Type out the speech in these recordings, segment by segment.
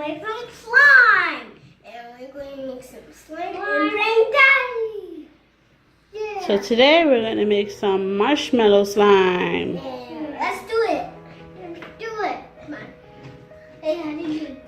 make some slime. And we're going to make some slime and bring Daddy. Yeah. So today we're going to make some marshmallow slime. Yeah, let's do it. Let's do it. Come on. Hey, how do you do it?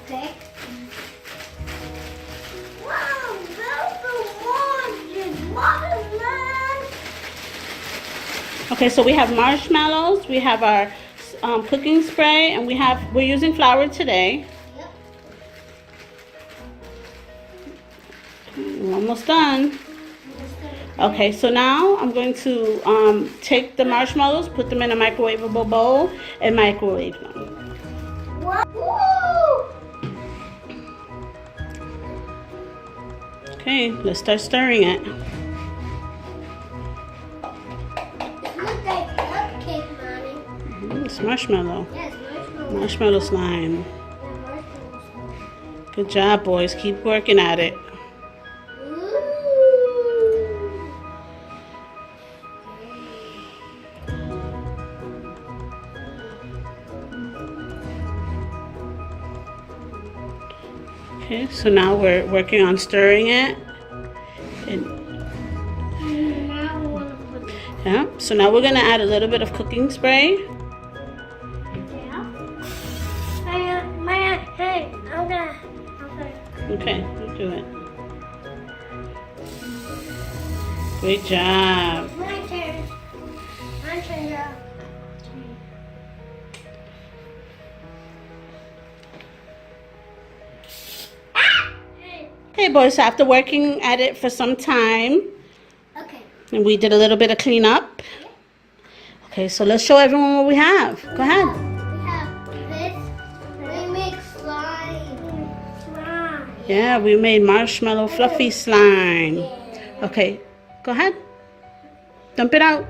Okay. Wow, that's the watermelon. Okay, so we have marshmallows, we have our cooking spray, and we're using flour today. Yep. We're almost done. Okay, so now I'm going to take the marshmallows, put them in a microwavable bowl, and microwave them. Woo! Okay, let's start stirring it. It looks like cupcake, Mommy. It's marshmallow. Yes, marshmallow. Marshmallow slime. Yeah, marshmallows. Good job, boys. Keep working at it. Ooh. Okay, so now we're working on stirring it. And, Now we want to put yeah, so now we're gonna add a little bit of cooking spray. Hey, I'm gonna. Okay, you do it. Great job. My turn. My turn, girl. Okay, boys, so after working at it for some time, Okay. and we did a little bit of cleanup. Okay, so let's show everyone what we have. Go ahead. We have this. We make slime. Slime. Yeah, we made marshmallow fluffy slime. Yeah. Okay, go ahead. Dump it out.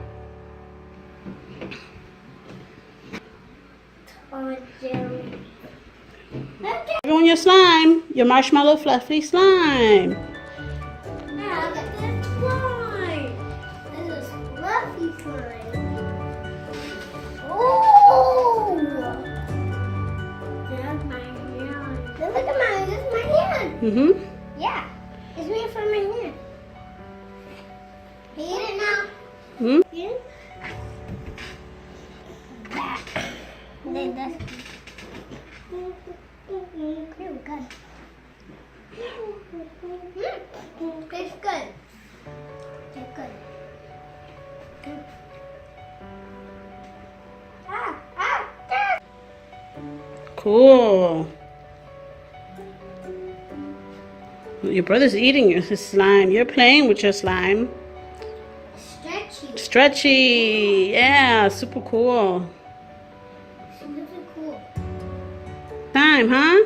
Oh, jelly. Okay. Everyone, your slime. Your marshmallow fluffy slime. Now look at this slime. This is fluffy slime. Oh! That's my hand. Look at mine. This is my hand. Mm-hmm. Yeah. It's made from my hand. Eat it now. Hmm? Eat it. And then that's good. Tastes good. Tastes good. Good. Ah. Cool. Your brother's eating his slime. You're playing with your slime. Stretchy. Stretchy. Yeah, super cool. Super cool. Time, huh?